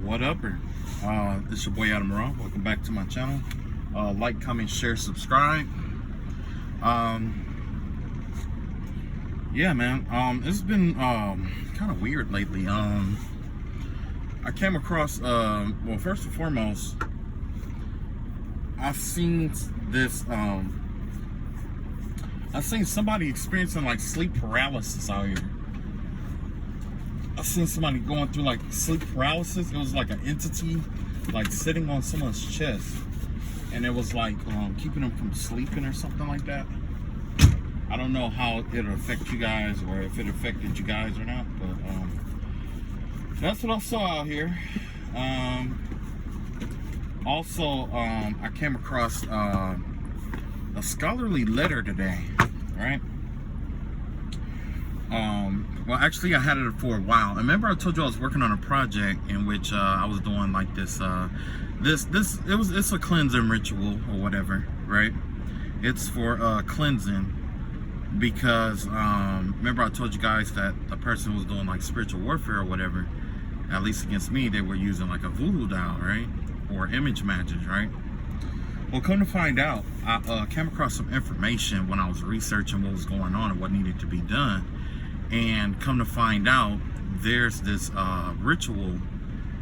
What up? This is your boy Adam Moran. Welcome back to my channel. Like, comment, share, subscribe. Yeah, man. It's been kind of weird lately. I came across well, first and foremost, I've seen this. I've seen somebody experiencing like sleep paralysis out here. I've seen somebody going through like sleep paralysis. It was like an entity like sitting on someone's chest, and it was like keeping them from sleeping or something like that. I don't know how it'll affect you guys, or if it affected you guys or not, but that's what I saw out here. Also, I came across a scholarly letter today, right? Well, actually, I had it for a while. Remember, I told you I was working on a project in which I was doing like this. It's a cleansing ritual or whatever, right? It's for cleansing because remember I told you guys that the person was doing like spiritual warfare or whatever. At least against me, they were using like a voodoo doll, right, or image magic, right? Well, come to find out, I came across some information when I was researching what was going on and what needed to be done. And come to find out, there's this ritual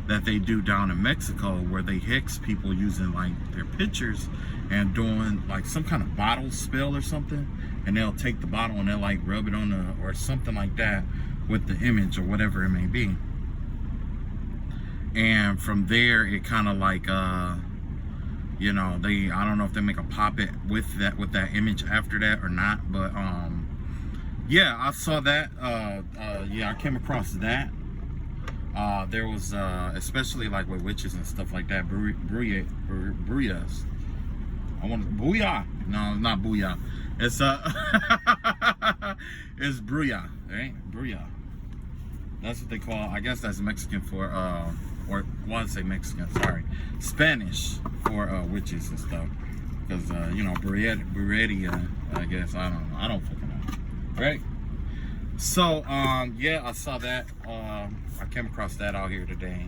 that they do down in Mexico where they hex people using like their pictures and doing like some kind of bottle spell or something. And they'll take the bottle and they'll like rub it on the, or something like that with the image or whatever it may be. And from there, it kind of like, you know, I don't know if they make a puppet with that image after that or not, but yeah, I saw that. Yeah, I came across that. There was especially like with witches and stuff like that, bruyas. I want booyah. No, not booyah. It's it's bruja, right? Bruja. That's what they call. I guess that's Mexican for or I want to say Mexican. Sorry, Spanish for witches and stuff. Because you know, brujeria. I guess I don't know. I don't fucking know. Right? So yeah, I saw that. I came across that out here today.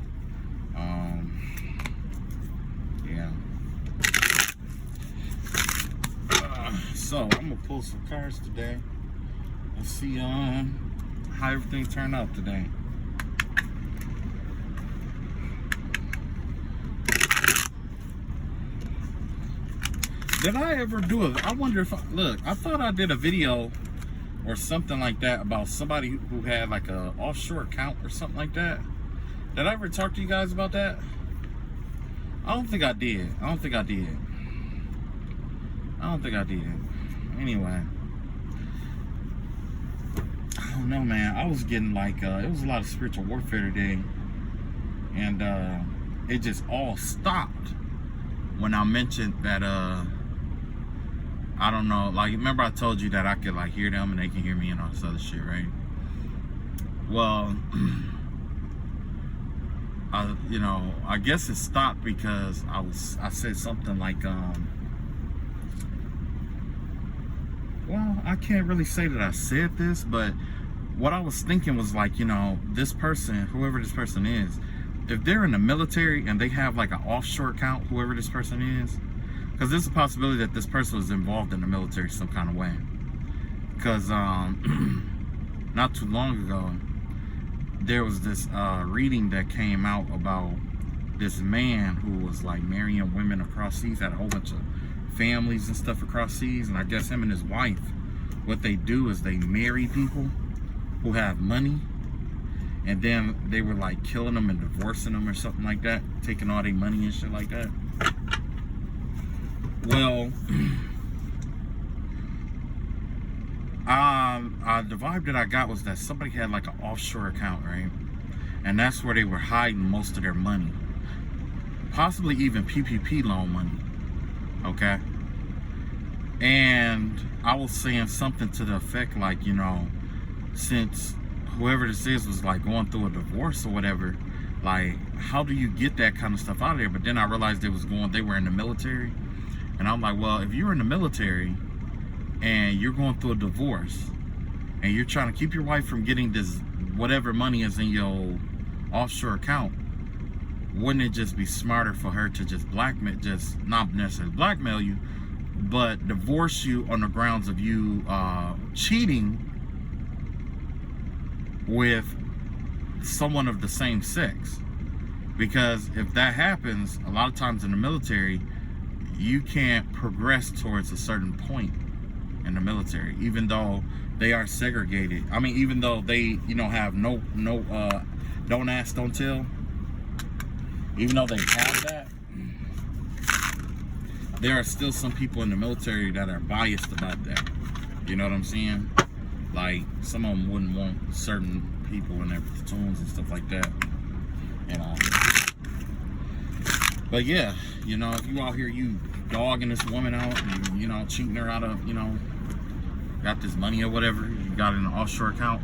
Yeah. So I'm gonna pull some cards today. Let's see how everything turned out today. Did I ever do I wonder if look, I thought I did a video or something like that about somebody who had like a offshore account or something like that. Did I ever talk to you guys about that? I don't think I did. I don't think I did. Anyway, I don't know, man. I was getting like it was a lot of spiritual warfare today, and it just all stopped when I mentioned that I don't know, like, remember I told you that I could like hear them and they can hear me and all this other shit, right? Well, you know, I guess it stopped because I said something like well, I can't really say that I said this, but what I was thinking was like, you know, this person, whoever this person is, if they're in the military and they have like an offshore account, whoever this person is, because there's a possibility that this person was involved in the military some kind of way. Because not too long ago, there was this reading that came out about this man who was like marrying women across seas, had a whole bunch of families and stuff across seas, and I guess him and his wife, what they do is they marry people who have money, and then they were like killing them and divorcing them or something like that, taking all their money and shit like that. Well, the vibe that I got was that somebody had like an offshore account, right? And that's where they were hiding most of their money, possibly even PPP loan money. Okay. And I was saying something to the effect like, you know, since whoever this is was like going through a divorce or whatever, like, how do you get that kind of stuff out of there? But then I realized they were in the military. And I'm like, well, if you're in the military and you're going through a divorce and you're trying to keep your wife from getting this whatever money is in your offshore account, wouldn't it just be smarter for her to just blackmail, just not necessarily blackmail you, but divorce you on the grounds of you cheating with someone of the same sex? Because if that happens, a lot of times in the military, you can't progress towards a certain point in the military, even though they are segregated. I mean, even though they, have no don't ask, don't tell, even though they have that, there are still some people in the military that are biased about that. You know what I'm saying? Like, some of them wouldn't want certain people in their platoons and stuff like that. But yeah, if you out here, you dogging this woman out and, cheating her out of, got this money or whatever, you got it in an offshore account,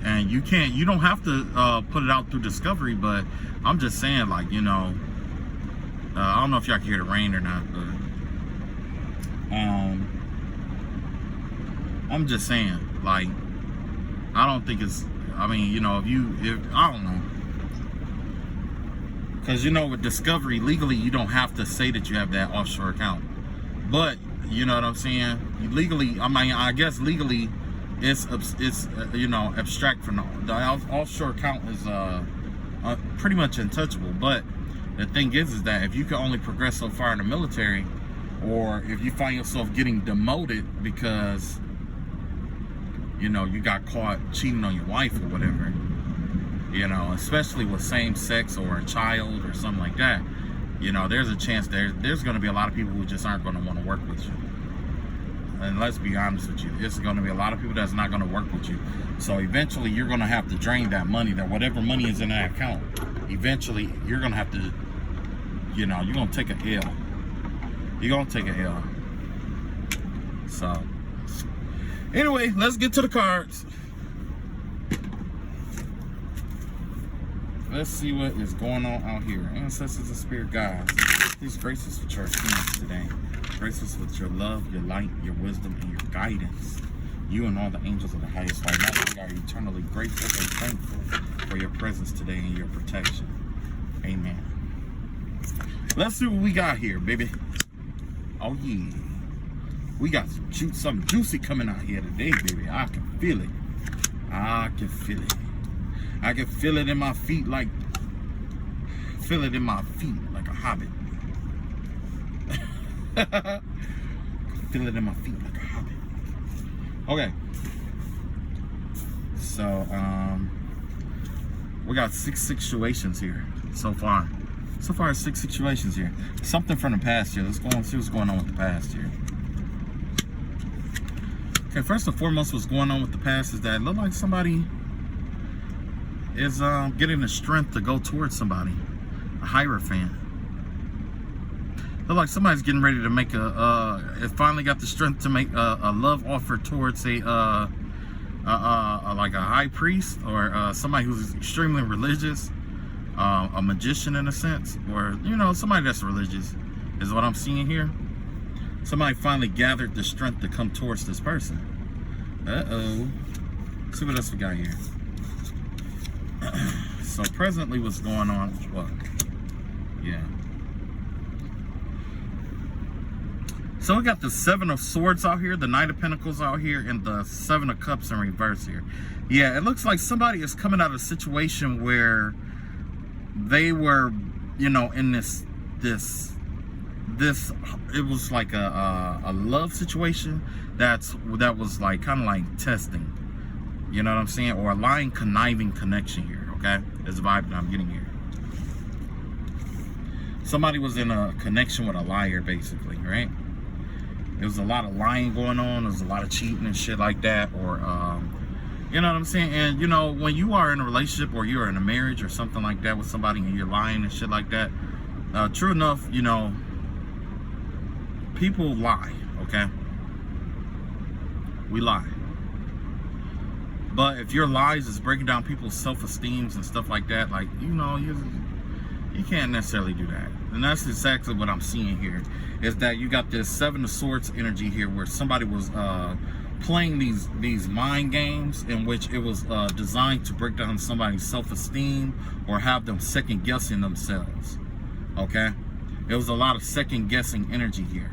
and you don't have to put it out through discovery, but I'm just saying, like, I don't know if y'all can hear the rain or not, but I'm just saying, like, I don't think it's, I mean, if I don't know, because with discovery, legally you don't have to say that you have that offshore account, but you know what I'm saying, legally, I mean, I guess legally it's abstract from the offshore account is pretty much untouchable. But the thing is that if you can only progress so far in the military, or if you find yourself getting demoted because you got caught cheating on your wife or whatever, especially with same sex or a child or something like that, there's a chance there's going to be a lot of people who just aren't going to want to work with you. And let's be honest with you, there's going to be a lot of people that's not going to work with you. So eventually you're going to have to drain that money, that whatever money is in that account, eventually you're going to have to, you're going to take a L. You're going to take a L. So anyway, let's get to the cards. Let's see what is going on out here. Ancestors and spirit guides, please grace us with your experience today. Grace us with your love, your light, your wisdom, and your guidance. You and all the angels of the highest light. Now we are eternally grateful and thankful for your presence today and your protection. Amen. Let's see what we got here, baby. Oh yeah. We got something juicy coming out here today, baby. I can feel it. I can feel it. I can feel it in my feet like a hobbit. Feel it in my feet like a hobbit. Okay. So, we got 6 situations here so far. So far, 6 situations here. Something from the past here. Let's go and see what's going on with the past here. Okay, first and foremost, what's going on with the past is that it looks like somebody is getting the strength to go towards somebody, a Hierophant. Look like somebody's getting ready to make it finally got the strength to make a love offer towards like a high priest, or somebody who's extremely religious, a magician in a sense, or somebody that's religious is what I'm seeing here. Somebody finally gathered the strength to come towards this person. Let's see what else we got here. So presently what's going on, well, yeah. So we got the 7 of Swords out here, the Knight of Pentacles out here, and the 7 of Cups in reverse here. Yeah, it looks like somebody is coming out of a situation where they were, in this it was like a love situation that was like kind of like testing. You know what I'm saying? Or a lying, conniving connection here, okay? Is the vibe that I'm getting here. Somebody was in a connection with a liar, basically, right? There was a lot of lying going on. There was a lot of cheating and shit like that. Or, you know what I'm saying? And, when you are in a relationship or you're in a marriage or something like that with somebody and you're lying and shit like that, true enough, people lie, okay? We lie. But if your lies is breaking down people's self-esteems and stuff like that, like, you can't necessarily do that. And that's exactly what I'm seeing here, is that you got this 7 of Swords energy here where somebody was playing these mind games in which it was designed to break down somebody's self-esteem or have them second guessing themselves. Okay, it was a lot of second guessing energy here.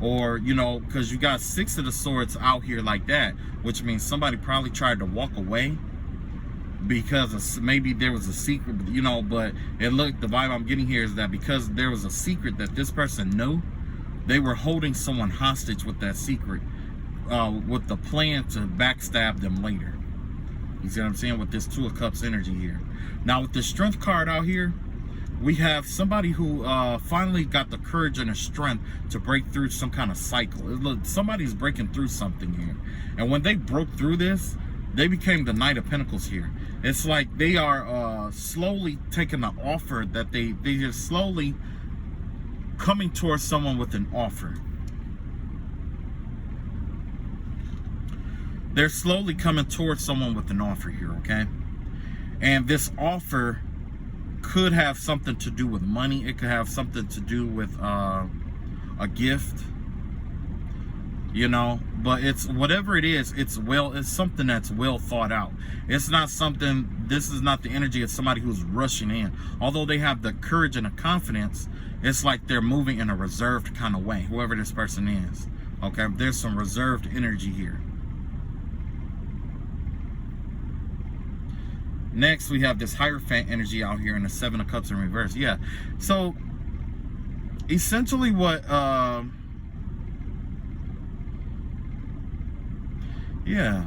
Or, you know, because you got 6 of the swords out here like that, which means somebody probably tried to walk away because maybe there was a secret, you know. But it looked, the vibe I'm getting here is that because there was a secret that this person knew, they were holding someone hostage with that secret, with the plan to backstab them later. You see what I'm saying? With this 2 of Cups energy here. Now with the Strength card out here, we have somebody who finally got the courage and the strength to break through some kind of cycle. Look, somebody's breaking through something here. And when they broke through this, they became the Knight of Pentacles here. It's like they are slowly taking the offer that they are slowly coming towards someone with an offer. They're slowly coming towards someone with an offer here, okay? And this offer could have something to do with money. It could have something to do with a gift, you know. But it's whatever it is, it's something that's well thought out. It's not something, this is not the energy of somebody who's rushing in. Although they have the courage and the confidence, it's like they're moving in a reserved kind of way, whoever this person is. Okay, there's some reserved energy here. Next, we have this Hierophant energy out here in the 7 of Cups in reverse. Yeah. So, essentially what, yeah.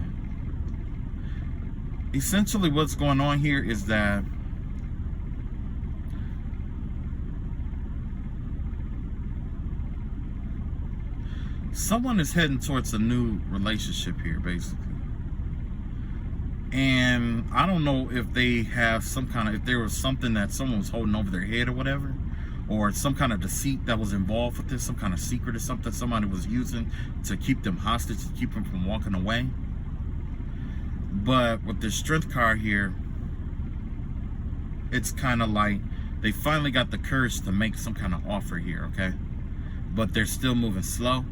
Essentially what's going on here is that someone is heading towards a new relationship here, basically. And I don't know if they have some kind of, if there was something that someone was holding over their head or whatever, or some kind of deceit that was involved with this, some kind of secret or something somebody was using to keep them hostage, to keep them from walking away. But with the Strength card here, it's kind of like they finally got the courage to make some kind of offer here, okay? But they're still moving slow.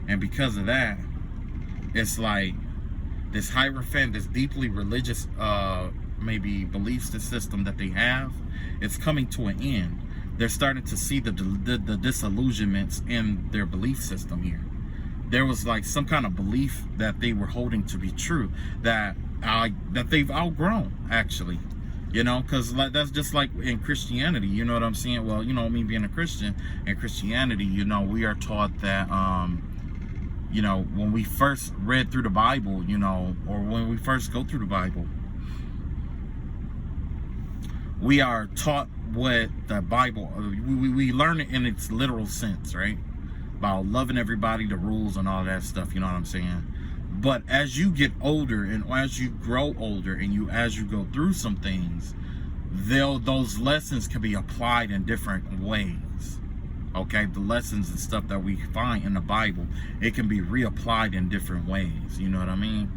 And because of that, it's like this Hierophant, this deeply religious maybe belief system that they have, it's coming to an end. They're starting to see the disillusionments in their belief system here. There was like some kind of belief that they were holding to be true, that they've outgrown, actually. You know, because that's just like in Christianity, you know what I'm saying? Well, you know, me being a Christian, in Christianity, you know, we are taught that you know, when we first read through the Bible, you know, or when we first go through the Bible, we are taught what the Bible, we learn it in its literal sense, right? About loving everybody, the rules and all that stuff, you know what I'm saying? But as you get older and as you grow older and as you go through some things, those lessons can be applied in different ways. Okay, the lessons and stuff that we find in the Bible, it can be reapplied in different ways. You know what I mean?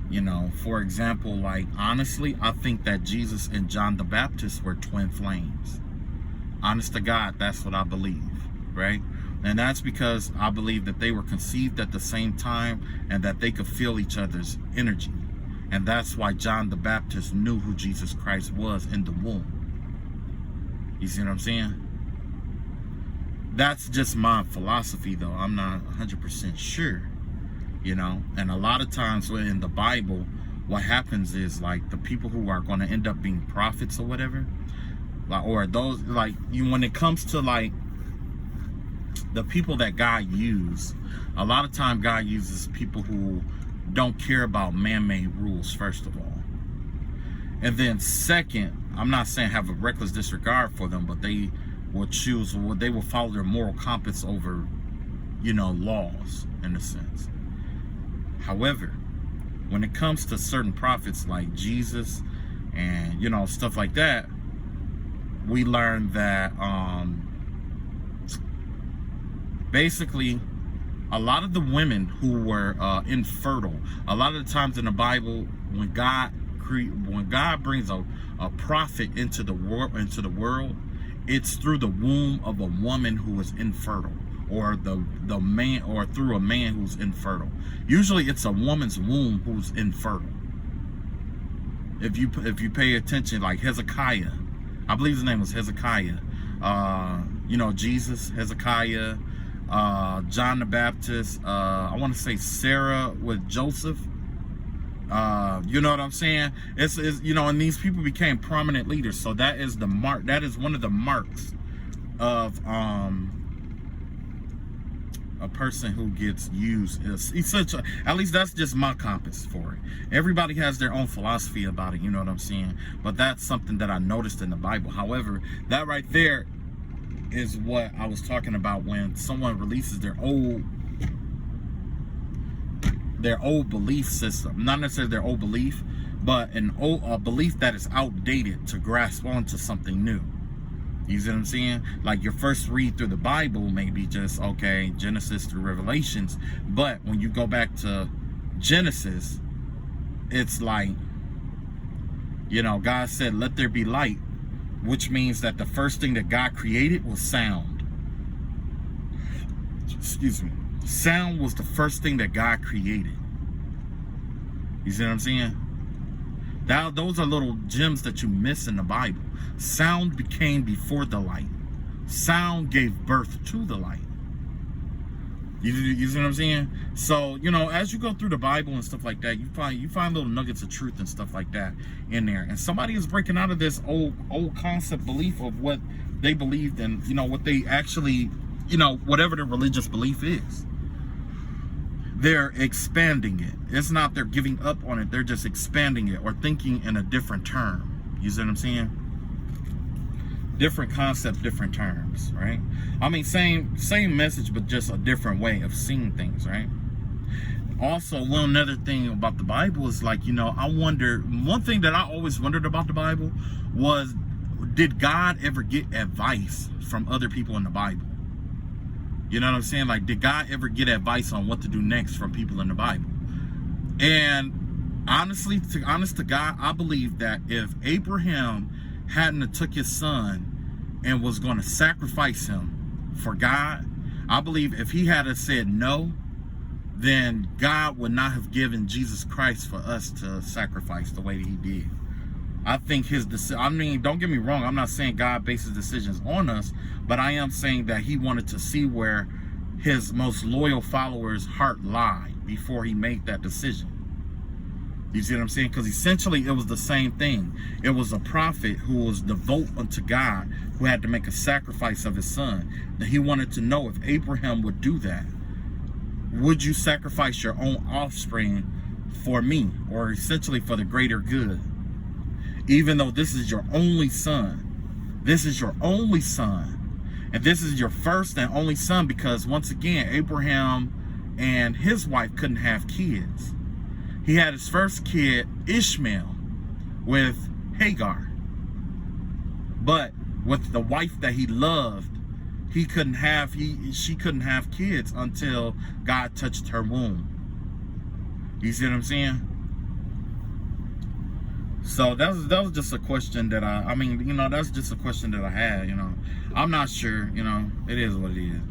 You know, for example, like, honestly, I think that Jesus and John the Baptist were twin flames. Honest to God, that's what I believe, right? And that's because I believe that they were conceived at the same time and that they could feel each other's energy. And that's why John the Baptist knew who Jesus Christ was in the womb. You see what I'm saying? That's just my philosophy, though. I'm not 100% sure, you know. And a lot of times in the Bible, what happens is, like, the people who are going to end up being prophets or whatever, like, or those, like, when it comes to, like, the people that God uses, a lot of time God uses people who don't care about man-made rules, first of all. And then second, I'm not saying have a reckless disregard for them, but they will choose, they will follow their moral compass over, you know, laws, in a sense. However, when it comes to certain prophets like Jesus and, you know, stuff like that, we learn that basically a lot of the women who were infertile, a lot of the times in the Bible, when God brings a prophet into the world, it's through the womb of a woman who is infertile, or the man, or through a man who's infertile. Usually it's a woman's womb who's infertile. If you pay attention, like Hezekiah, I believe his name was Hezekiah. You know, Jesus, Hezekiah, John the Baptist, I want to say Sarah with Joseph. You know what I'm saying? It's you know, and these people became prominent leaders. So that is the mark. That is one of the marks of a person who gets used. At least that's just my compass for it. Everybody has their own philosophy about it, you know what I'm saying? But that's something that I noticed in the Bible. However, that right there is what I was talking about when someone releases their old belief system. Not necessarily their old belief, but a belief that is outdated to grasp onto something new. You see what I'm saying? Like your first read through the Bible may be just, okay, Genesis through Revelations. But when you go back to Genesis, it's like, you know, God said, let there be light, which means that the first thing that God created was sound. Excuse me. Sound was the first thing that God created. You see what I'm saying? Those are little gems that you miss in the Bible. Sound became before the light. Sound gave birth to the light. You see what I'm saying? So, you know, as you go through the Bible and stuff like that, you find little nuggets of truth and stuff like that in there. And somebody is breaking out of this old concept belief of what they believed in, you know, what they actually, you know, whatever their religious belief is. They're expanding it. It's not they're giving up on it. They're just expanding it or thinking in a different term. You see what I'm saying? Different concept, different terms, right? I mean, same message, but just a different way of seeing things, right? Also, one other thing about the Bible is, like, you know, I wonder, one thing that I always wondered about the Bible was, did God ever get advice from other people in the Bible? You know what I'm saying? Like, did God ever get advice on what to do next from people in the Bible? And honestly, honest to God, I believe that if Abraham hadn't have took his son and was going to sacrifice him for God, I believe if he had said no, then God would not have given Jesus Christ for us to sacrifice the way that he did. I think his decision, I mean, don't get me wrong, I'm not saying God bases decisions on us, but I am saying that he wanted to see where his most loyal followers' heart lied before he made that decision. You see what I'm saying? Because essentially it was the same thing. It was a prophet who was devout unto God, who had to make a sacrifice of his son. That he wanted to know if Abraham would do that. Would you sacrifice your own offspring for me, or essentially for the greater good? Even though this is your only son. This is your only son. And this is your first and only son, because once again, Abraham and his wife couldn't have kids. He had his first kid, Ishmael, with Hagar. But with the wife that he loved, she couldn't have kids until God touched her womb. You see what I'm saying? So that was just a question that I mean, you know, that's just a question that I had, you know. I'm not sure, you know, it is what it is.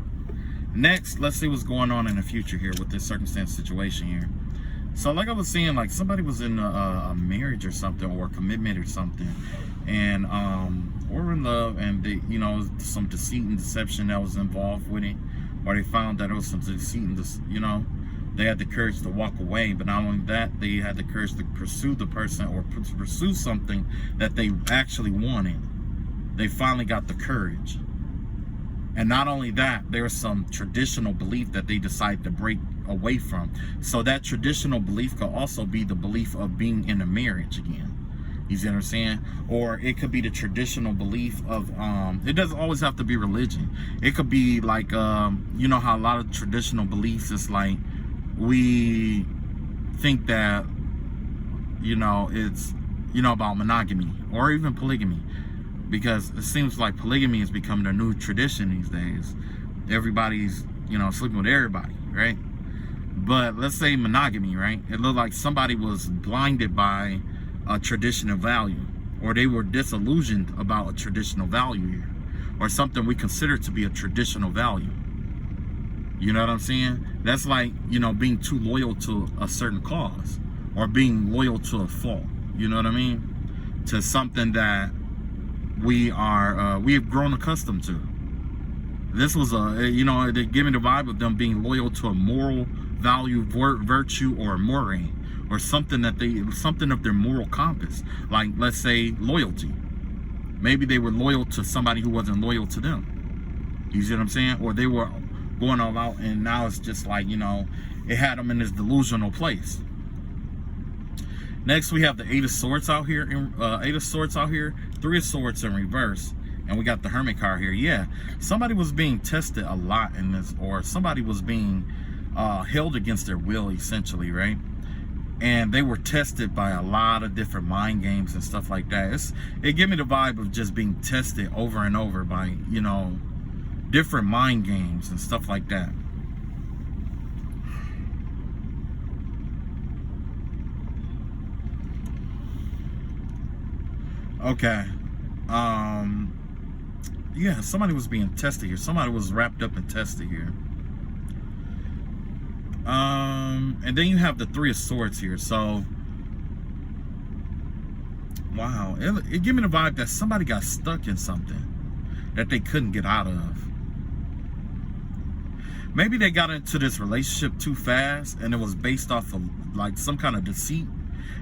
Next, let's see what's going on in the future here with this circumstance situation here. So like I was saying, like somebody was in a marriage or something, or a commitment or something, and or in love, and they, you know, some deceit and deception that was involved with it, or they found that it was some deceit and you know, they had the courage to walk away. But not only that, they had the courage to pursue the person, or pursue something that they actually wanted. They finally got the courage. And not only that, there's some traditional belief that they decided to break away from. So that traditional belief could also be the belief of being in a marriage again. You see what I'm saying? Or it could be the traditional belief of, it doesn't always have to be religion. It could be like, you know how a lot of traditional beliefs is like, we think that, you know, it's, you know, about monogamy or even polygamy. Because it seems like polygamy is becoming a new tradition these days. Everybody's, you know, sleeping with everybody, right? But let's say monogamy, right? It looked like somebody was blinded by a traditional value, or they were disillusioned about a traditional value here, or something we consider to be a traditional value. You know what I'm saying? That's like, you know, being too loyal to a certain cause, or being loyal to a fault. You know what I mean? To something that we have grown accustomed to. This was you know, they give me the vibe of them being loyal to a moral value, virtue, or moray, or something something of their moral compass. Like, let's say, loyalty. Maybe they were loyal to somebody who wasn't loyal to them. You see what I'm saying? Or they were going all out, and now it's just like, you know, it had them in this delusional place. Next, we have the Eight of Swords out here. Eight of Swords out here. Three of Swords in reverse. And we got the Hermit card here. Yeah, somebody was being tested a lot in this, or somebody was being held against their will, essentially, right? And they were tested by a lot of different mind games and stuff like that. It gave me the vibe of just being tested over and over by, you know, different mind games and stuff like that. Okay. Yeah, somebody was being tested here. Somebody was wrapped up and tested here. And then you have the Three of Swords here. So, wow, it gave me the vibe that somebody got stuck in something that they couldn't get out of. Maybe they got into this relationship too fast, and it was based off of like some kind of deceit,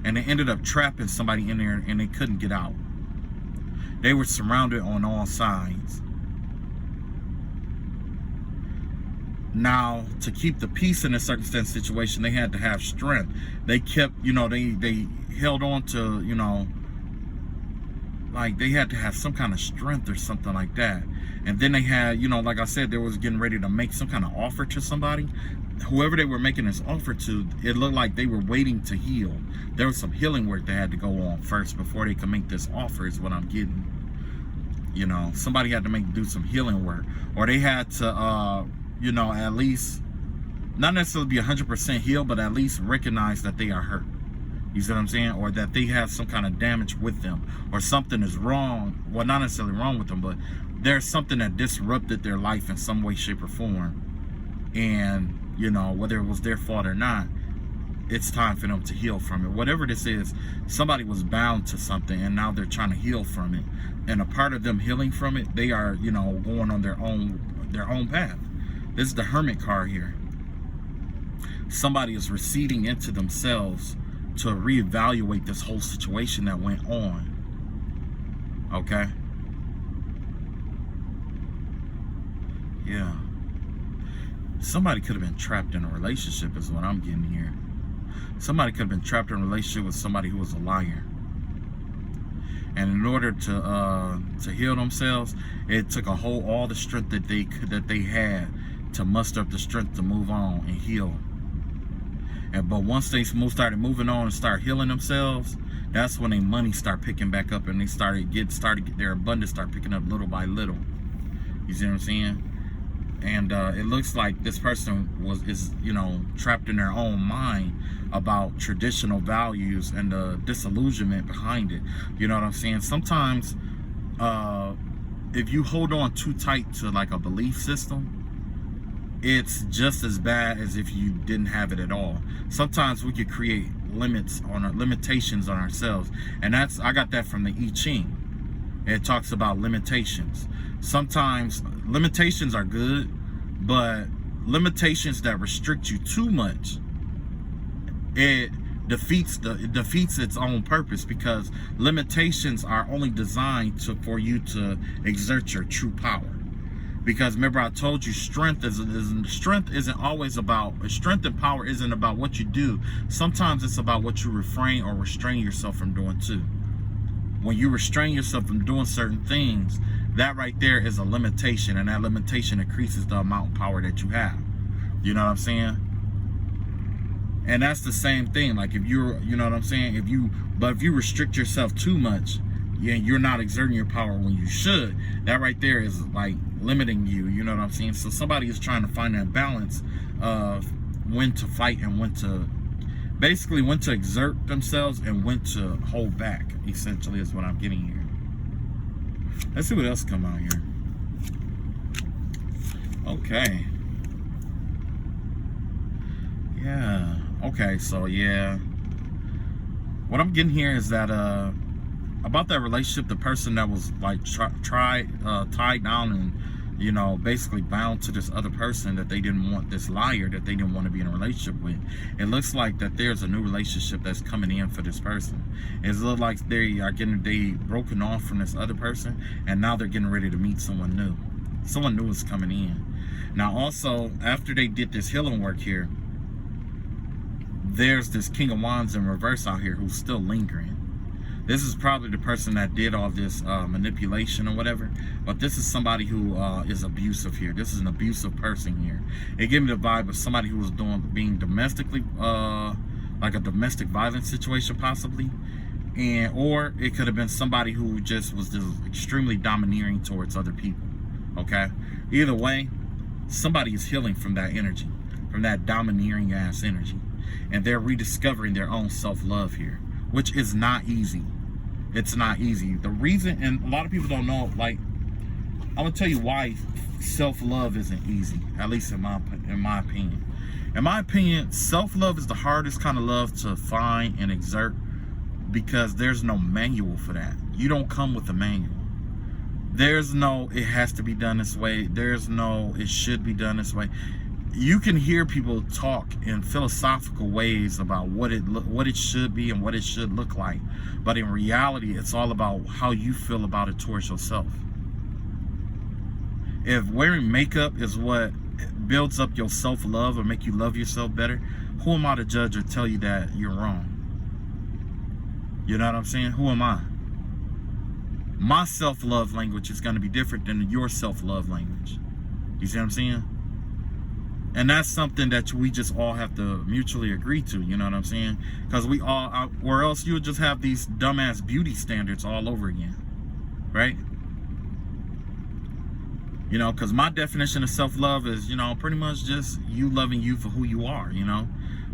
and they ended up trapping somebody in there, and they couldn't get out. They were surrounded on all sides. Now, to keep the peace in a circumstance situation, they had to have strength. They kept, you know, they held on to, you know, like they had to have some kind of strength or something like that. And then they had, you know, like I said, they was getting ready to make some kind of offer to somebody. Whoever they were making this offer to, it looked like they were waiting to heal. There was some healing work that had to go on first before they could make this offer, is what I'm getting. You know, somebody had to do some healing work, or they had to, you know, at least not necessarily be 100% healed, but at least recognize that they are hurt. You see what I'm saying? Or that they have some kind of damage with them, or something is wrong. Well, not necessarily wrong with them, but there's something that disrupted their life in some way, shape, or form. And, you know, whether it was their fault or not, it's time for them to heal from it. Whatever this is, somebody was bound to something, and now they're trying to heal from it. And a part of them healing from it, they are, you know, going on their own path. This is the Hermit card here. Somebody is receding into themselves to reevaluate this whole situation that went on. Okay? Yeah. Somebody could have been trapped in a relationship, is what I'm getting here. Somebody could have been trapped in a relationship with somebody who was a liar. And in order to heal themselves, it took all the strength that they had to muster up the strength to move on and heal. But once they started moving on and start healing themselves, that's when their money start picking back up, and they started their abundance start picking up little by little. You see what I'm saying? And it looks like this person is you know, trapped in their own mind about traditional values and the disillusionment behind it. You know what I'm saying? Sometimes if you hold on too tight to like a belief system, it's just as bad as if you didn't have it at all. Sometimes we could create limitations on ourselves, and I got that from the I Ching. It talks about limitations. Sometimes limitations are good, but limitations that restrict you too much, it defeats its own purpose, because limitations are only designed for you to exert your true power. Because remember, I told you strength isn't always about strength, and power isn't about what you do. Sometimes it's about what you refrain or restrain yourself from doing too. When you restrain yourself from doing certain things, that right there is a limitation, and that limitation increases the amount of power that you have. You know what I'm saying? And that's the same thing. Like if you know what I'm saying? If you restrict yourself too much, you're not exerting your power when you should. That right there is like limiting you. You know what I'm saying? So somebody is trying to find that balance of when to fight and when to exert themselves and when to hold back, essentially, is what I'm getting here. Let's see what else come out here. Okay. Yeah. Okay, so yeah. What I'm getting here is that about that relationship, the person that was like tied down and, you know, basically bound to this other person that they didn't want, this liar that they didn't want to be in a relationship with. It looks like that there's a new relationship that's coming in for this person. It looks like they broken off from this other person, and now they're getting ready to meet someone new. Someone new is coming in. Now also, after they did this healing work here, there's this King of Wands in reverse out here who's still lingering. This is probably the person that did all this manipulation or whatever, but this is somebody who is abusive here. This is an abusive person here. It gave me the vibe of somebody who was being domestically, like a domestic violence situation possibly, or it could have been somebody who just was extremely domineering towards other people. Okay, either way, somebody is healing from that energy, from that domineering ass energy, and they're rediscovering their own self-love here, which is not easy. It's not easy. The reason, and a lot of people don't know, like, I'm gonna tell you why self-love isn't easy, at least in my opinion. In my opinion, self-love is the hardest kind of love to find and exert, because there's no manual for that. You don't come with a manual. There's no, it has to be done this way. There's no, it should be done this way. You can hear people talk in philosophical ways about what it should be and what it should look like, but in reality, it's all about how you feel about it towards yourself. If wearing makeup is what builds up your self-love or make you love yourself better, who am I to judge or tell you that you're wrong? You know what I'm saying? Who am I? My self-love language is going to be different than your self-love language. You see what I'm saying? And that's something that we just all have to mutually agree to, you know what I'm saying? Because we all, or else you would just have these dumbass beauty standards all over again, right? You know, because my definition of self-love is, you know, pretty much just you loving you for who you are, you know?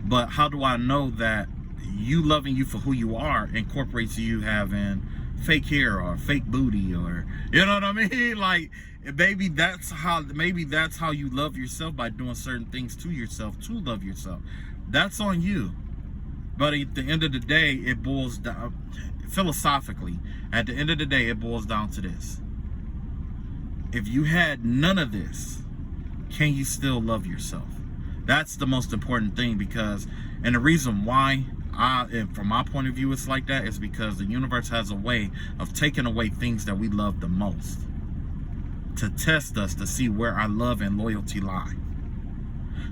But how do I know that you loving you for who you are incorporates you having fake hair or fake booty, or, you know what I mean? Like, maybe that's how you love yourself, by doing certain things to yourself to love yourself. That's on you. But at the end of the day, it boils down, philosophically, at the end of the day, it boils down to this. If you had none of this, can you still love yourself? That's the most important thing, because, and the reason why and from my point of view it's like that is because the universe has a way of taking away things that we love the most, to test us, to see where our love and loyalty lie.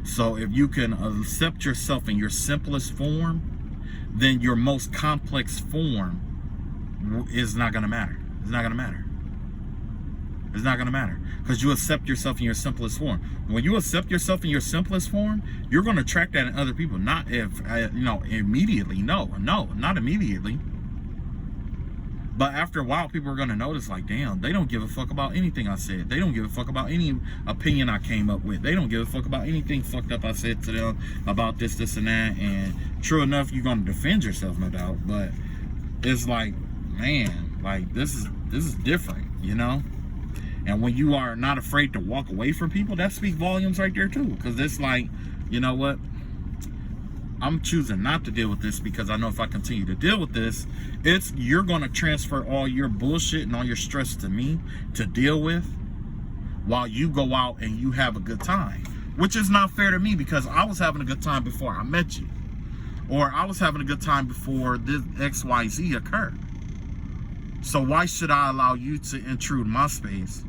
So if you can accept yourself in your simplest form, then your most complex form is not going to matter. It's not going to matter. It's not going to matter, because you accept yourself in your simplest form. When you accept yourself in your simplest form, you're going to attract that in other people. Not if, you know, immediately. No, not immediately. But after a while, people are going to notice, like, damn, they don't give a fuck about anything I said. They don't give a fuck about any opinion I came up with. They don't give a fuck about anything fucked up I said to them about this, and that. And true enough, you're going to defend yourself, no doubt. But it's like, man, like, this is different, you know? And when you are not afraid to walk away from people, that speaks volumes right there too. Because it's like, you know what? I'm choosing not to deal with this, because I know if I continue to deal with this, you're going to transfer all your bullshit and all your stress to me to deal with, while you go out and you have a good time. Which is not fair to me, because I was having a good time before I met you. Or I was having a good time before this XYZ occurred. So why should I allow you to intrude my space,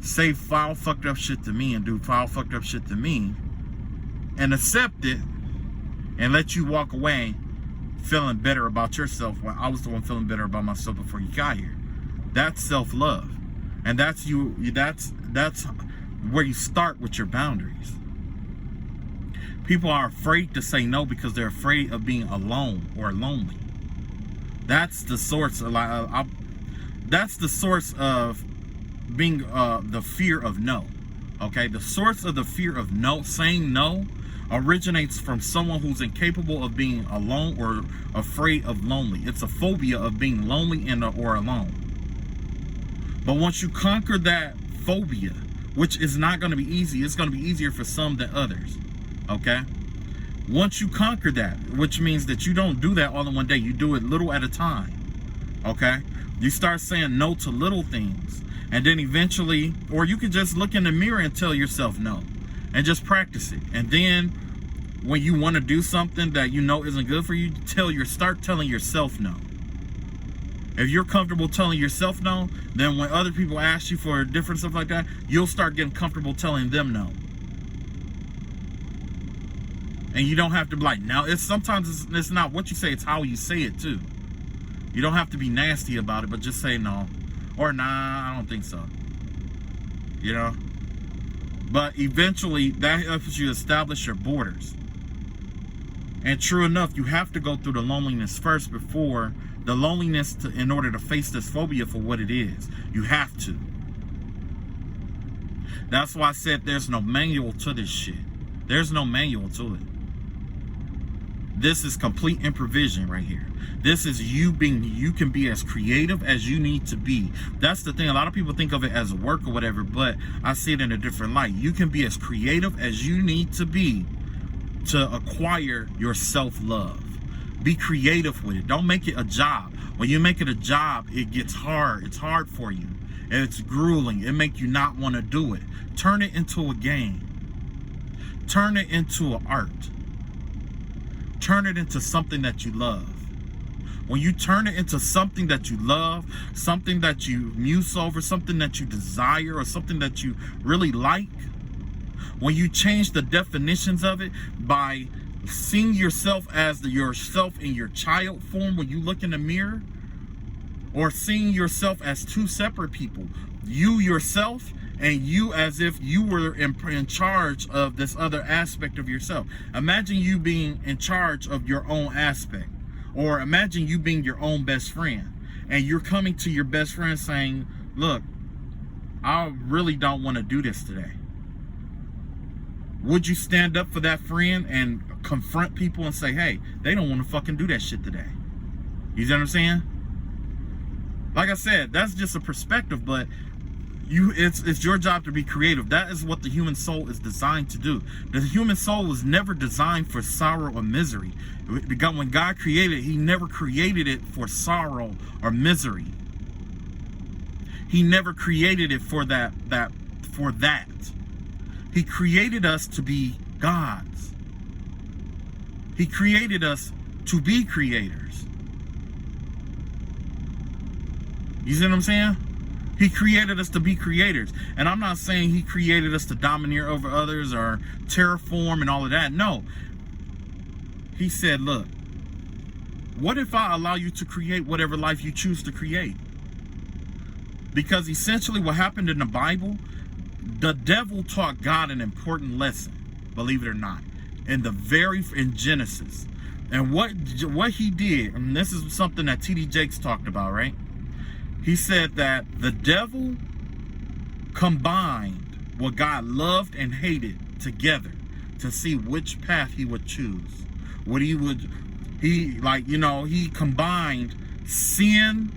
say foul fucked up shit to me, and do foul fucked up shit to me, and accept it, and let you walk away feeling better about yourself when I was the one feeling better about myself before you got here? That's self-love. And that's where you start with your boundaries. People are afraid to say no because they're afraid of being alone or lonely. That's the source of being the fear of no. Okay, the source of the fear of no, saying no, originates from someone who's incapable of being alone or afraid of lonely. It's a phobia of being lonely or alone. But once you conquer that phobia, which is not going to be easy, it's going to be easier for some than others. Okay, Once you conquer that, which means that you don't do that all in one day, you do it little at a time, okay? You start saying no to little things, and then eventually, or you can just look in the mirror and tell yourself no, and just practice it. And then when you want to do something that you know isn't good for you, start telling yourself no. If you're comfortable telling yourself no, then when other people ask you for different stuff like that, you'll start getting comfortable telling them no. And you don't have to be like, now, sometimes it's not what you say, it's how you say it too. You don't have to be nasty about it, but just say no. Or nah, I don't think so. You know? But eventually, that helps you establish your borders. And true enough, you have to go through the loneliness first before the loneliness in order to face this phobia for what it is. You have to. That's why I said there's no manual to this shit. There's no manual to it. This is complete improvisation right here. This is you can be as creative as you need to be. That's the thing. A lot of people think of it as work or whatever, but I see it in a different light. You can be as creative as you need to be to acquire your self-love. Be creative with it. Don't make it a job. When you make it a job, it gets hard. It's hard for you. It's grueling. It makes you not want to do it. Turn it into a game. Turn it into an art. Turn it into something that you love. When you turn it into something that you love, something that you muse over, something that you desire, or something that you really like, when you change the definitions of it by seeing yourself as yourself in your child form when you look in the mirror, or seeing yourself as two separate people, you yourself and you as if you were in charge of this other aspect of yourself. Imagine you being in charge of your own aspect, or imagine you being your own best friend, and you're coming to your best friend saying, look, I really don't want to do this today. Would you stand up for that friend and confront people and say, hey, they don't want to fucking do that shit today? You see what I'm saying? Like I said, that's just a perspective, but it's your job to be creative. That is what the human soul is designed to do. The human soul was never designed for sorrow or misery. When God created it, he never created it for sorrow or misery. He never created it for that. He created us to be gods. He created us to be creators. You see what I'm saying? He created us to be creators. And I'm not saying he created us to domineer over others or terraform and all of that. No. He said, look, what if I allow you to create whatever life you choose to create? Because essentially what happened in the Bible, the devil taught God an important lesson, believe it or not, in Genesis. And what he did, and this is something that T.D. Jakes talked about, right? He said that the devil combined what God loved and hated together to see which path he would choose. He combined sin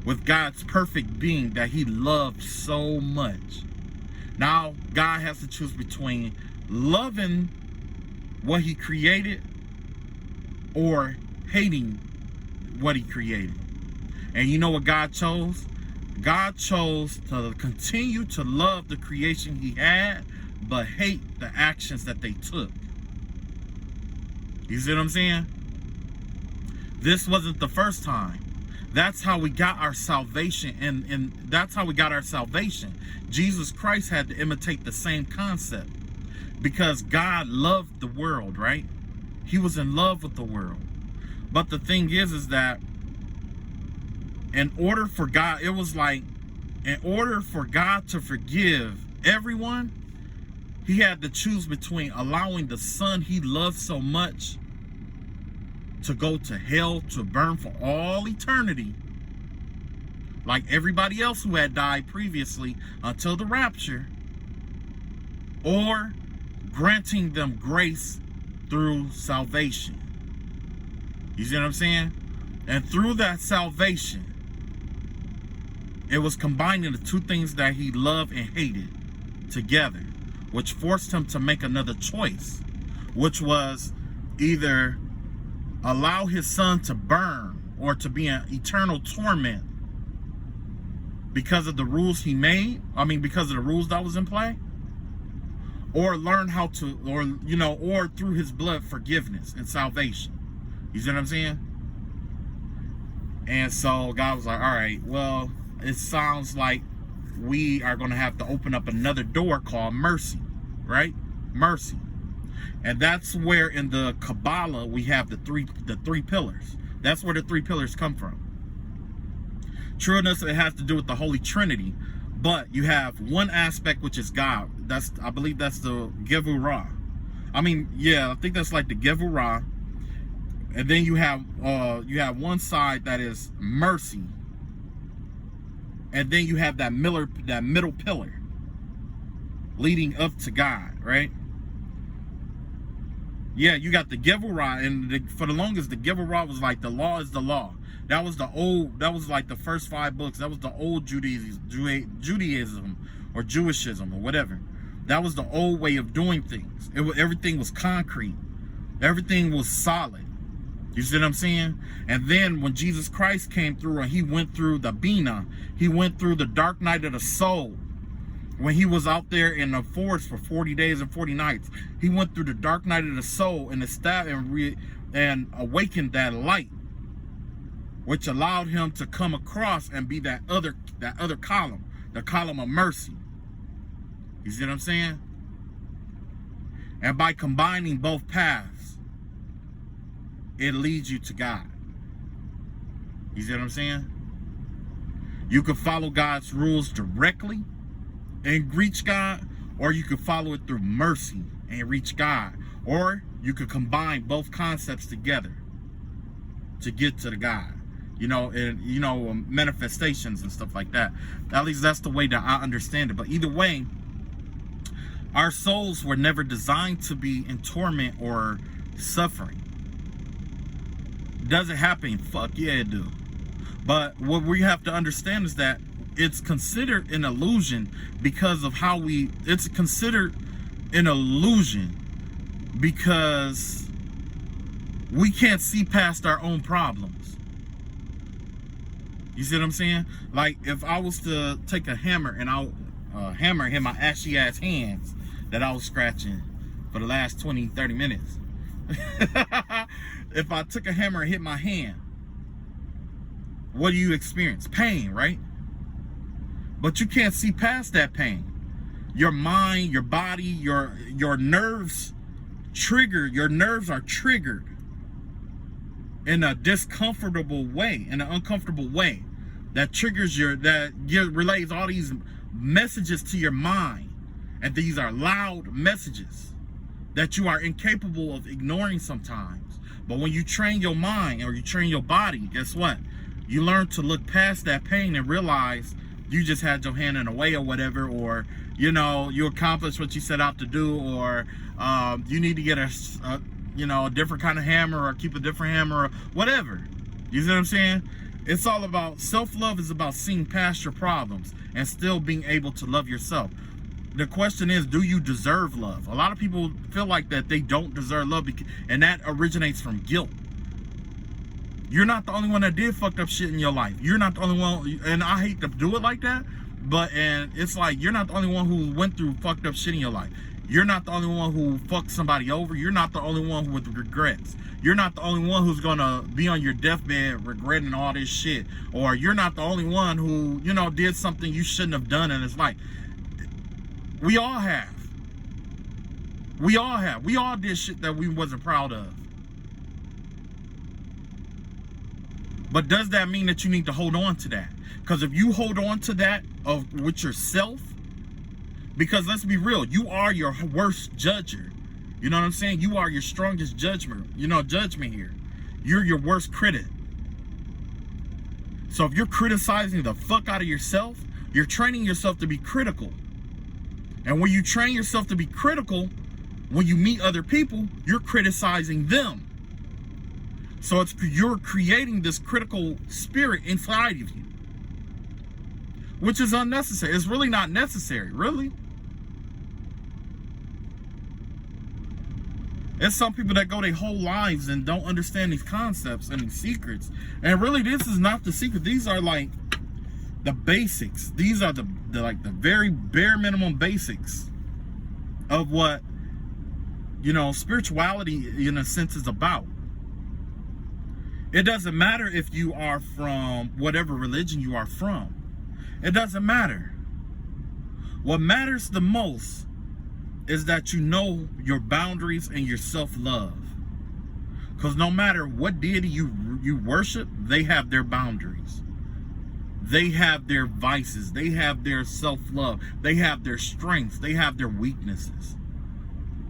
with God's perfect being that he loved so much. Now God has to choose between loving what he created or hating what he created. And you know what God chose? God chose to continue to love the creation he had, but hate the actions that they took. You see what I'm saying? This wasn't the first time. That's how we got our salvation, and that's how we got our salvation. Jesus Christ had to imitate the same concept because God loved the world, right? He was in love with the world. But the thing is that in order for God to forgive everyone, he had to choose between allowing the son he loved so much to go to hell to burn for all eternity, like everybody else who had died previously until the rapture, or granting them grace through salvation. You see what I'm saying? And through that salvation, it was combining the two things that he loved and hated together, which forced him to make another choice, which was either allow his son to burn or to be in eternal torment because of the rules he made, because of the rules that was in play, or learn how to, or through his blood, forgiveness and salvation. You see what I'm saying? And so God was like, all right, well, it sounds like we are going to have to open up another door called mercy, right? Mercy. And that's where in the Kabbalah we have the three pillars. That's where the three pillars come from. True enough, it has to do with the Holy Trinity, but you have one aspect, which is God. I believe that's the Gevurah. I think that's like the Gevurah. And then you have one side that is mercy. And then you have that middle pillar leading up to God, right? Yeah, you got the Gevurah, and for the longest, the Gevurah was like the law is the law. That was like the first 5 books. That was the old Judaism or Jewishism or whatever. That was the old way of doing things. Everything was concrete. Everything was solid. You see what I'm saying? And then when Jesus Christ came through and he went through the Bina, he went through the dark night of the soul. When he was out there in the forest for 40 days and 40 nights, he went through the dark night of the soul and awakened that light, which allowed him to come across and be that other column, the column of mercy. You see what I'm saying? And by combining both paths, it leads you to God. You see what I'm saying? You could follow God's rules directly and reach God, or you could follow it through mercy and reach God, or you could combine both concepts together to get to the God, manifestations and stuff like that. At least that's the way that I understand it. But either way, our souls were never designed to be in torment or suffering. Does it happen? Fuck yeah, it do. But what we have to understand is that it's considered an illusion because of how it's considered an illusion because we can't see past our own problems. You see what I'm saying? Like if I was to take a hammer and I'll hammer hit my ashy ass hands that I was scratching for the last 20-30 minutes. If I took a hammer and hit my hand, what do you experience? Pain, right? But you can't see past that pain. Your mind, your body, your nerves are triggered in a discomfortable way, in an uncomfortable way that relays all these messages to your mind. And these are loud messages that you are incapable of ignoring sometimes. But when you train your mind or you train your body, guess what? You learn to look past that pain and realize you just had your hand in a way or whatever, or you accomplished what you set out to do, or you need to get a different kind of hammer or keep a different hammer or whatever. You see what I'm saying? It's all about self-love. Is about seeing past your problems and still being able to love yourself. The question is, do you deserve love? A lot of people feel like that they don't deserve love, and that originates from guilt. You're not the only one that did fucked up shit in your life. You're not the only one, and I hate to do it like that, and it's like you're not the only one who went through fucked up shit in your life. You're not the only one who fucked somebody over. You're not the only one with regrets. You're not the only one who's gonna be on your deathbed regretting all this shit. Or you're not the only one who, did something you shouldn't have done in his life. We all have. We all did shit that we wasn't proud of. But does that mean that you need to hold on to that? Because if you hold on to that with yourself, because let's be real, you are your worst judger. You know what I'm saying? You are your strongest judgment here. You're your worst critic. So if you're criticizing the fuck out of yourself, you're training yourself to be critical. And when you train yourself to be critical, when you meet other people, you're criticizing them. So you're creating this critical spirit inside of you, which is unnecessary. It's really not necessary, really. It's some people that go their whole lives and don't understand these concepts and these secrets. And really, this is not the secret. These are like the basics. These are the like the very bare minimum basics of what, you know, spirituality in a sense is about. It doesn't matter if you are from whatever religion you are from. It doesn't matter. What matters the most is that you know your boundaries and your self-love. Because no matter what deity you worship, they have their boundaries. They have their vices. They have their self-love. They have their strengths. They have their weaknesses.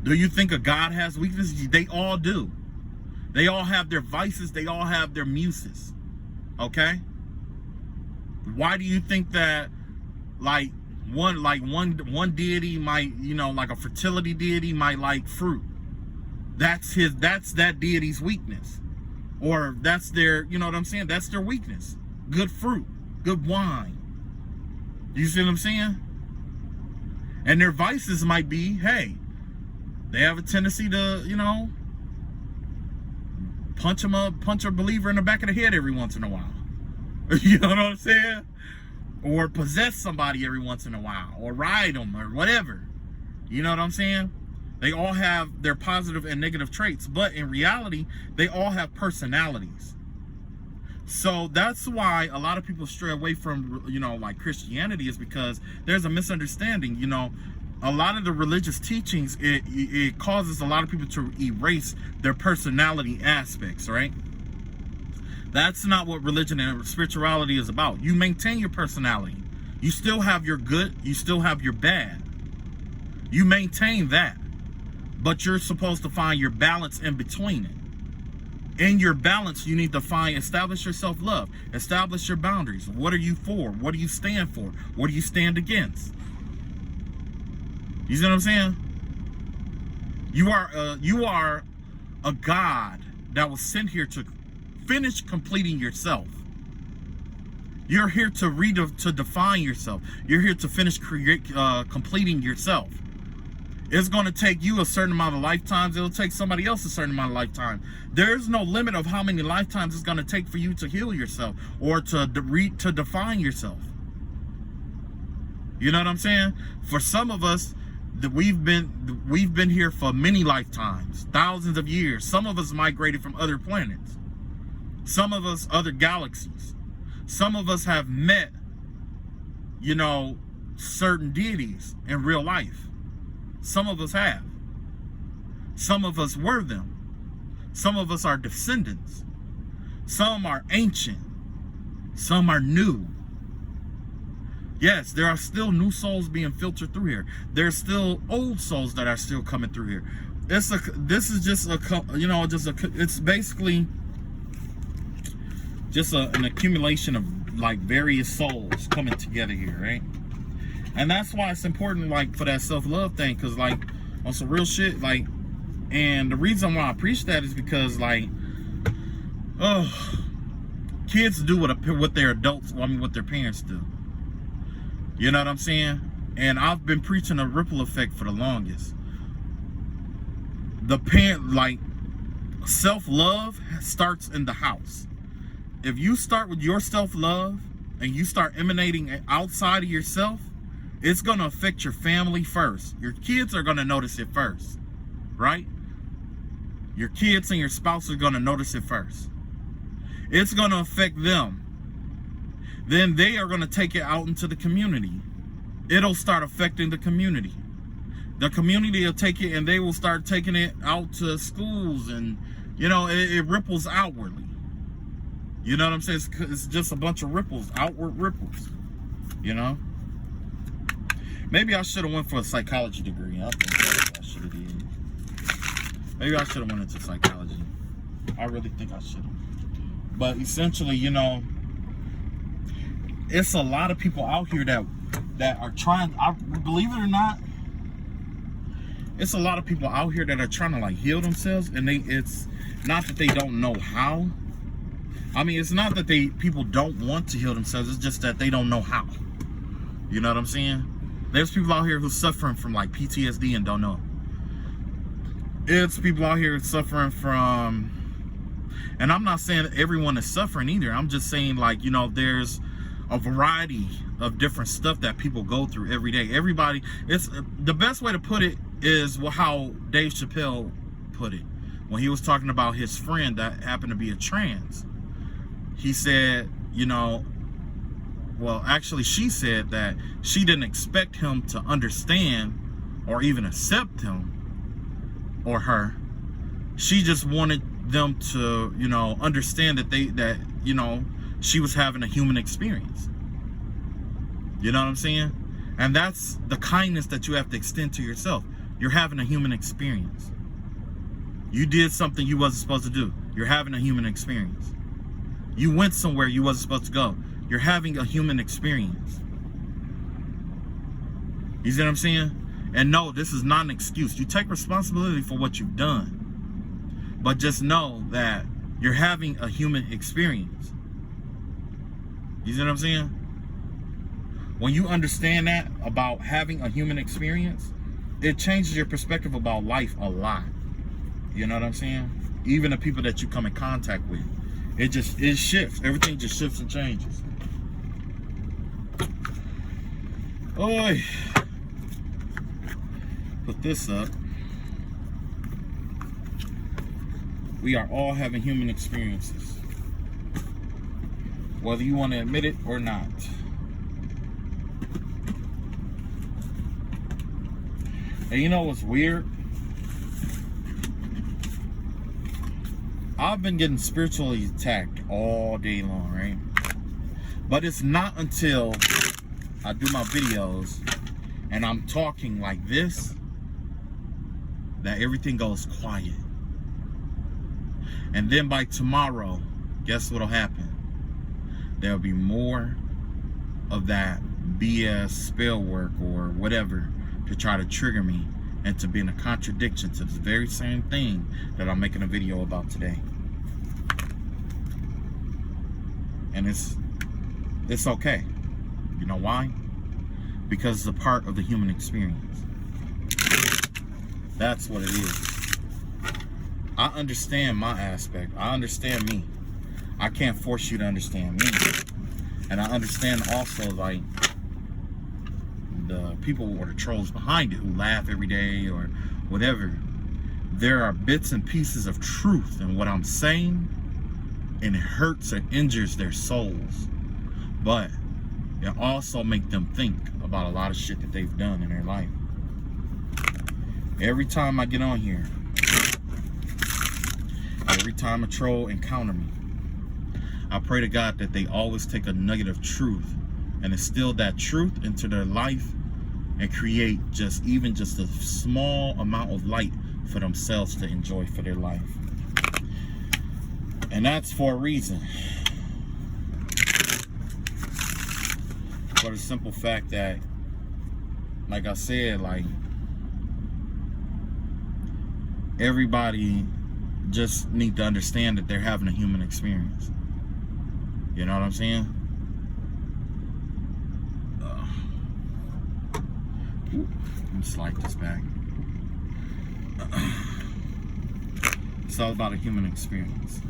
Do you think a God has weaknesses? They all do. They all have their vices. They all have their muses. Okay? Why do you think that one deity might, you know, like a fertility deity might like fruit? That's that deity's weakness. Or that's their, you know what I'm saying? That's their weakness. Good fruit, good wine. You see what I'm saying? And their vices might be, hey, they have a tendency to, you know, punch a believer in the back of the head every once in a while. You know what I'm saying? Or possess somebody every once in a while, or ride them, or whatever. You know what I'm saying? They all have their positive and negative traits, but in reality, they all have personalities. So that's why a lot of people stray away from, you know, like Christianity, is because there's a misunderstanding. You know, a lot of the religious teachings, it causes a lot of people to erase their personality aspects, right? That's not what religion and spirituality is about. You maintain your personality. You still have your good. You still have your bad. You maintain that. But you're supposed to find your balance in between it. In your balance, you need to establish your self-love. Establish your boundaries. What are you for? What do you stand for? What do you stand against? You see what I'm saying? You are a God that was sent here to finish completing yourself. You're here to define yourself. You're here to finish completing yourself. It's going to take you a certain amount of lifetimes. It'll take somebody else a certain amount of lifetime. There's no limit of how many lifetimes it's going to take for you to heal yourself or to define yourself. You know what I'm saying? For some of us, we've been here for many lifetimes, thousands of years. Some of us migrated from other planets. Some of us other galaxies. Some of us have met, you know, certain deities in real life. Some of us have. Some of us were them. Some of us are descendants. Some are ancient. Some are new. Yes, there are still new souls being filtered through here. There's still old souls that are it's basically just an accumulation of like various souls coming together here, right? And that's why it's important, like, for that self-love thing, because, like, on some real shit, like, and the reason why I preach that is because, like, kids do what their adults, what their parents do. You know what I'm saying? And I've been preaching a ripple effect for the longest. Self-love starts in the house. If you start with your self-love and you start emanating outside of yourself, it's going to affect your family first. Your kids are going to notice it first, right? Your kids and your spouse are going to notice it first. It's going to affect them. Then they are going to take it out into the community. It'll start affecting the community. The community will take it and they will start taking it out to schools, and, you know, it ripples outwardly. You know what I'm saying? It's just a bunch of ripples, outward ripples, you know? Maybe I should have went for a psychology degree. I think I should have did. Maybe I should have went into psychology. I really think I should have. But essentially, you know, it's a lot of people out here that are trying, believe it or not, it's a lot of people out here that are trying to, like, heal themselves, and it's not that they don't know how. I mean, it's not that people don't want to heal themselves, it's just that they don't know how. You know what I'm saying? There's people out here who's suffering from, like, PTSD and don't know. It's people out here suffering from, and I'm not saying everyone is suffering either. I'm just saying, like, you know, there's a variety of different stuff that people go through every day. Everybody, it's the best way to put it is how Dave Chappelle put it when he was talking about his friend that happened to be a trans. He said, you know, well, actually she said that she didn't expect him to understand or even accept him or her. She just wanted them to, you know, understand that you know, she was having a human experience. You know what I'm saying? And that's the kindness that you have to extend to yourself. You're having a human experience. You did something you wasn't supposed to do. You're having a human experience. You went somewhere you wasn't supposed to go. You're having a human experience. You see what I'm saying? And no, this is not an excuse. You take responsibility for what you've done. But just know that you're having a human experience. You see what I'm saying? When you understand that about having a human experience, it changes your perspective about life a lot. You know what I'm saying? Even the people that you come in contact with. It shifts. Everything just shifts and changes. Oi. Put this up. We are all having human experiences, whether you want to admit it or not. And you know what's weird? I've been getting spiritually attacked all day long, right? But it's not until I do my videos and I'm talking like this that everything goes quiet. And then by tomorrow, guess what'll happen? There'll be more of that BS spell work or whatever to try to trigger me into being a contradiction to this very same thing that I'm making a video about today. And it's okay. You know why? Because it's a part of the human experience. That's what it is. I understand my aspect. I understand me. I can't force you to understand me. And I understand also, like, the people or the trolls behind it who laugh every day or whatever. There are bits and pieces of truth in what I'm saying, and it hurts or injures their souls. But it also makes them think about a lot of shit that they've done in their life. Every time I get on here, every time a troll encounter me, I pray to God that they always take a nugget of truth and instill that truth into their life and create even just a small amount of light for themselves to enjoy for their life. And that's for a reason. For the simple fact that, like I said, like, everybody just need to understand that they're having a human experience. You know what I'm saying? Let me slide this back. It's all about a human experience.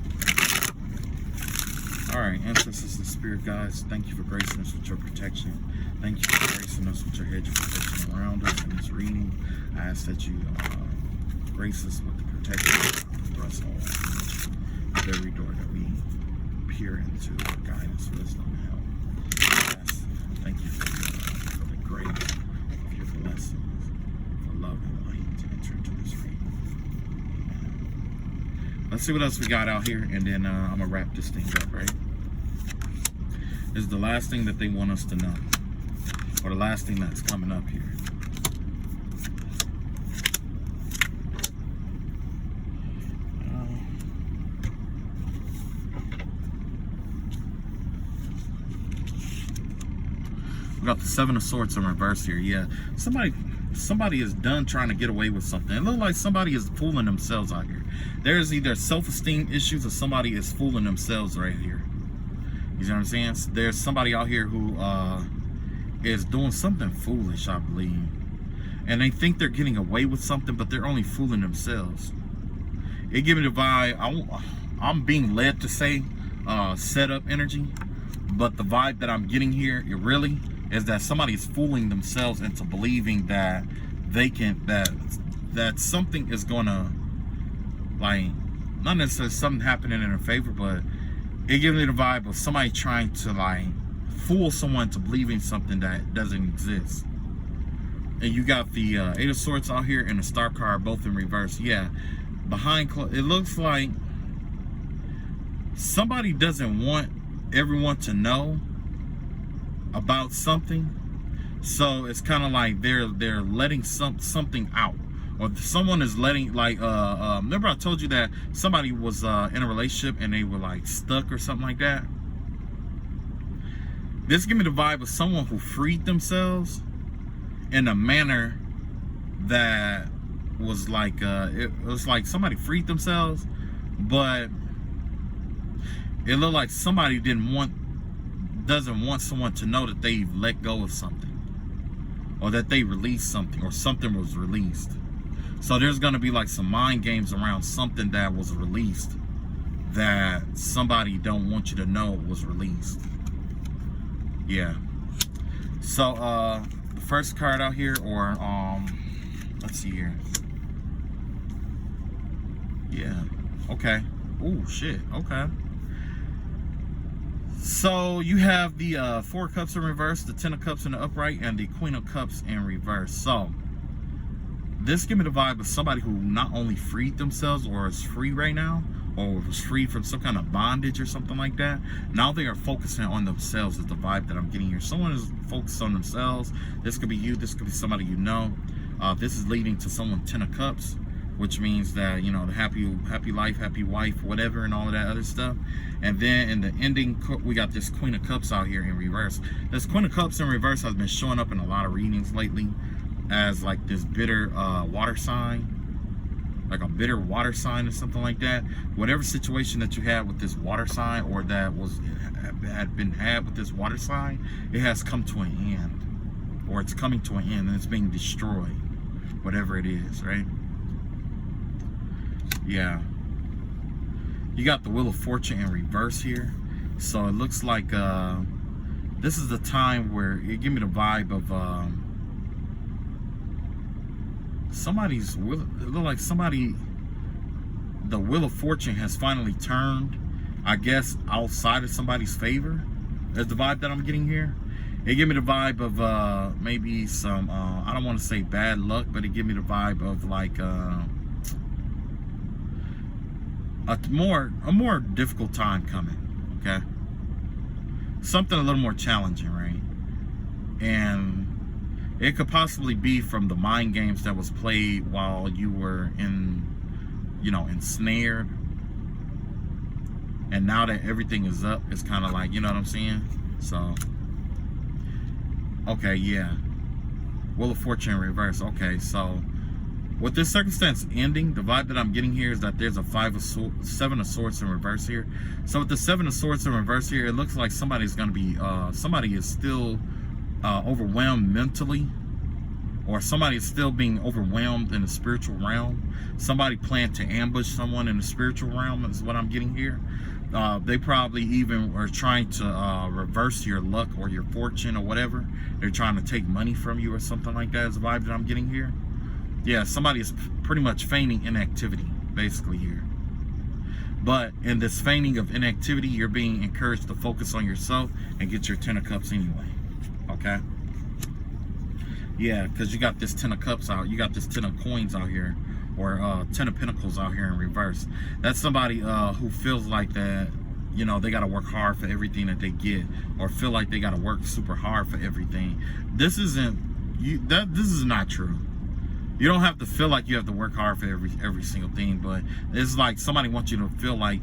Alright, ancestors and spirit guides, thank you for gracing us with your protection. Thank you for gracing us with your hedge of protection around us in this reading. I ask that you grace us with the protection for us all. With every door that we peer into, guidance, wisdom, and help. Yes, thank you for the grace of your blessings, for love and light to enter into this reading. Let's see what else we got out here, and then I'm gonna wrap this thing up, right? This is the last thing that they want us to know, or the last thing that's coming up here. We got the Seven of Swords in reverse here. Yeah, somebody is done trying to get away with something. It looks like somebody is fooling themselves out here. There's either self-esteem issues or somebody is fooling themselves right here. You know what I'm saying? There's somebody out here who is doing something foolish, I believe. and they think they're getting away with something, but they're only fooling themselves. It gives me the vibe, I'm being led to say setup energy, but the vibe that I'm getting here, it really is that somebody's fooling themselves into believing that they can, that something is gonna, like, not necessarily something happening in their favor, but it gives me the vibe of somebody trying to, like, fool someone to believing something that doesn't exist. And you got the Eight of Swords out here and the Star card both in reverse. Yeah, behind it looks like somebody doesn't want everyone to know about something, so it's kind of like they're letting something out, or someone is letting, like, remember I told you that somebody was in a relationship and they were like stuck or something like that. This give me the vibe of someone who freed themselves in a manner that was like it was like somebody freed themselves, but it looked like somebody doesn't want someone to know that they've let go of something, or that they released something, or something was released. So there's going to be like some mind games around something that was released that somebody don't want you to know was released. Yeah. So the first card out here, or let's see here. Yeah. Okay. Oh shit. Okay. So you have the Four of Cups in reverse, the Ten of Cups in the upright, and the Queen of Cups in reverse. So this gives me the vibe of somebody who not only freed themselves, or is free right now, or was freed from some kind of bondage or something like that. Now they are focusing on themselves, is the vibe that I'm getting here. Someone is focused on themselves. This could be you, this could be somebody you know. This is leading to someone Ten of Cups, which means that, you know, the happy life, happy wife, whatever, and all of that other stuff. And then in the ending, we got this Queen of Cups out here in reverse. This Queen of Cups in reverse has been showing up in a lot of readings lately as like this bitter water sign, like a bitter water sign or something like that. Whatever situation that you had with this water sign, or that had been had with this water sign, it has come to an end, or it's coming to an end, and it's being destroyed, whatever it is, right? Yeah. You got the Wheel of Fortune in reverse here. So it looks like this is the time where it give me the vibe of somebody's will. It look like somebody, the Wheel of Fortune has finally turned, I guess, outside of somebody's favor. That's the vibe that I'm getting here. It give me the vibe of maybe some I don't want to say bad luck, but it give me the vibe of like a more difficult time coming, okay? Something a little more challenging, right? And it could possibly be from the mind games that was played while you were ensnared. And now that everything is up, it's kind of like, you know what I'm saying? So, okay, yeah. Wheel of Fortune in reverse. Okay, so with this circumstance ending, the vibe that I'm getting here is that there's a Seven of Swords in reverse here. So with the Seven of Swords in reverse here, it looks like somebody's going to be, somebody is still overwhelmed mentally, or somebody is still being overwhelmed in the spiritual realm. Somebody planned to ambush someone in the spiritual realm is what I'm getting here. They probably even are trying to reverse your luck or your fortune or whatever. They're trying to take money from you or something like that is the vibe that I'm getting here. Yeah, somebody is pretty much feigning inactivity, basically here. But in this feigning of inactivity, you're being encouraged to focus on yourself and get your Ten of Cups anyway. Okay? Yeah, because you got this Ten of Cups out. You got this Ten of Coins out here. Or Ten of Pentacles out here in reverse. That's somebody who feels like that, you know, they got to work hard for everything that they get. Or feel like they got to work super hard for everything. This isn't... this is not true. You don't have to feel like you have to work hard for every single thing, but it's like somebody wants you to feel like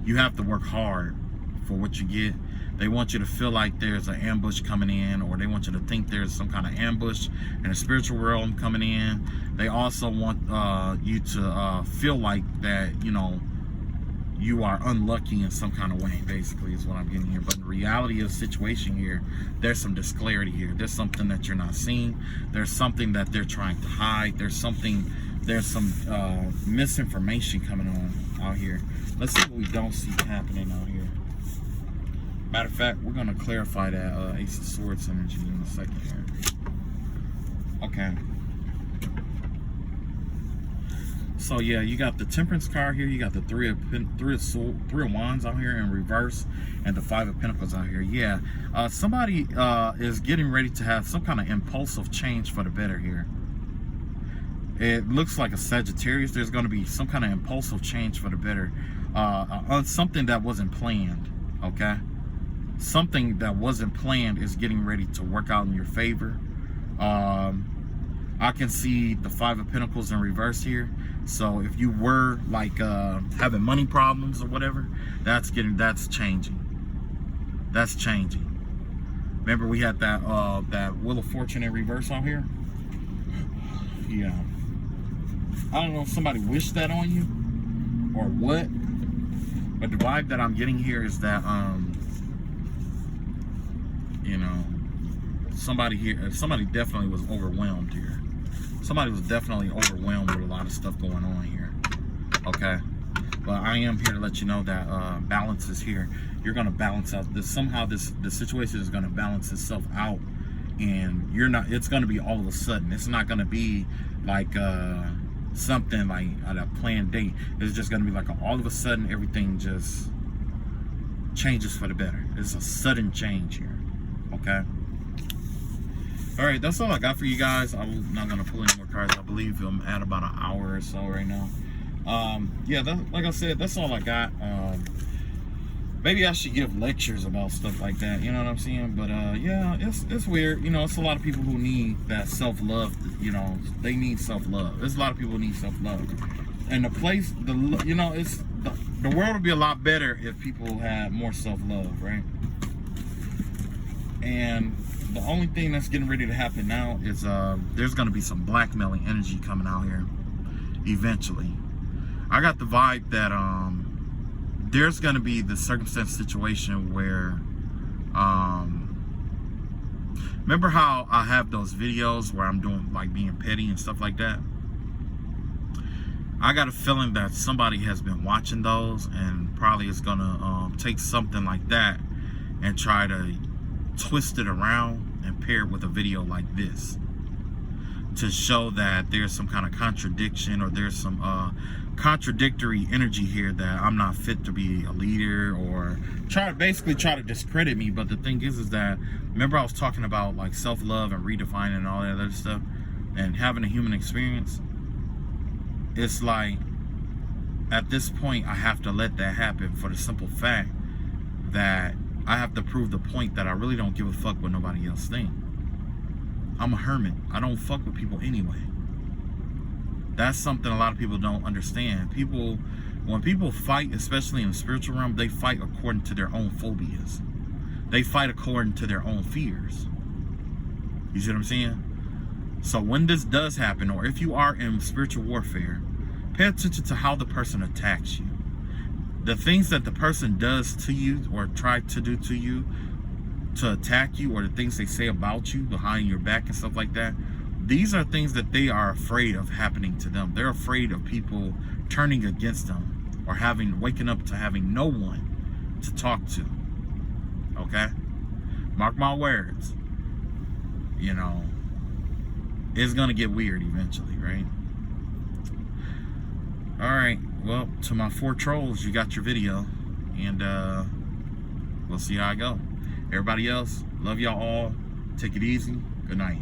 you have to work hard for what you get. They want you to feel like there's an ambush coming in, or they want you to think there's some kind of ambush in the spiritual realm coming in. They also want you to feel like that, you know, you are unlucky in some kind of way, basically, is what I'm getting here. But in reality of the situation here, there's some disclarity here. There's something that you're not seeing. There's something that they're trying to hide. There's some misinformation coming on out here. Let's see what we don't see happening out here. Matter of fact, we're going to clarify that Ace of Swords energy in a second here. Okay. So yeah, you got the Temperance card here. You got the Three of Wands out here in reverse, and the Five of Pentacles out here. Yeah, somebody is getting ready to have some kind of impulsive change for the better here. It looks like a Sagittarius. There's going to be some kind of impulsive change for the better on something that wasn't planned. Okay, something that wasn't planned is getting ready to work out in your favor. I can see the Five of Pentacles in reverse here. So if you were like having money problems or whatever, that's changing. That's changing. Remember we had that that Wheel of Fortune in reverse out here? Yeah. I don't know if somebody wished that on you or what, but the vibe that I'm getting here is that you know, somebody definitely was overwhelmed here. Somebody was definitely overwhelmed with a lot of stuff going on here. Okay, but I am here to let you know that balance is here. You're gonna balance out this somehow. The situation is gonna balance itself out, and you're not. It's gonna be all of a sudden. It's not gonna be like something like at a planned date. It's just gonna be like all of a sudden everything just changes for the better. It's a sudden change here. Okay. All right, that's all I got for you guys. I'm not gonna pull any more cards. I believe I'm at about an hour or so right now. Yeah, like I said, that's all I got. Maybe I should give lectures about stuff like that. You know what I'm saying? But yeah, it's weird. You know, it's a lot of people who need that self-love. You know, they need self-love. There's a lot of people who need self-love, and the world would be a lot better if people had more self-love, right? And the only thing that's getting ready to happen now is there's going to be some blackmailing energy coming out here eventually. I got the vibe that there's going to be the circumstance situation where remember how I have those videos where I'm doing like being petty and stuff like that? I got a feeling that somebody has been watching those and probably is going to take something like that and try to twist it around and pair it with a video like this to show that there's some kind of contradiction, or there's some contradictory energy here, that I'm not fit to be a leader, or basically try to discredit me. But the thing is that, remember I was talking about like self-love and redefining and all that other stuff and having a human experience? It's like at this point I have to let that happen for the simple fact that I have to prove the point that I really don't give a fuck what nobody else thinks. I'm a hermit. I don't fuck with people anyway. That's something a lot of people don't understand. When people fight, especially in the spiritual realm, they fight according to their own phobias. They fight according to their own fears. You see what I'm saying? So when this does happen, or if you are in spiritual warfare, pay attention to how the person attacks you. The things that the person does to you or try to do to you to attack you, or the things they say about you behind your back and stuff like that, these are things that they are afraid of happening to them. They're afraid of people turning against them, or waking up to having no one to talk to. Okay? Mark my words. You know, it's gonna get weird eventually, right? Alright, well, to my 4 trolls, you got your video, and we'll see how I go. Everybody else, love y'all all. Take it easy. Good night.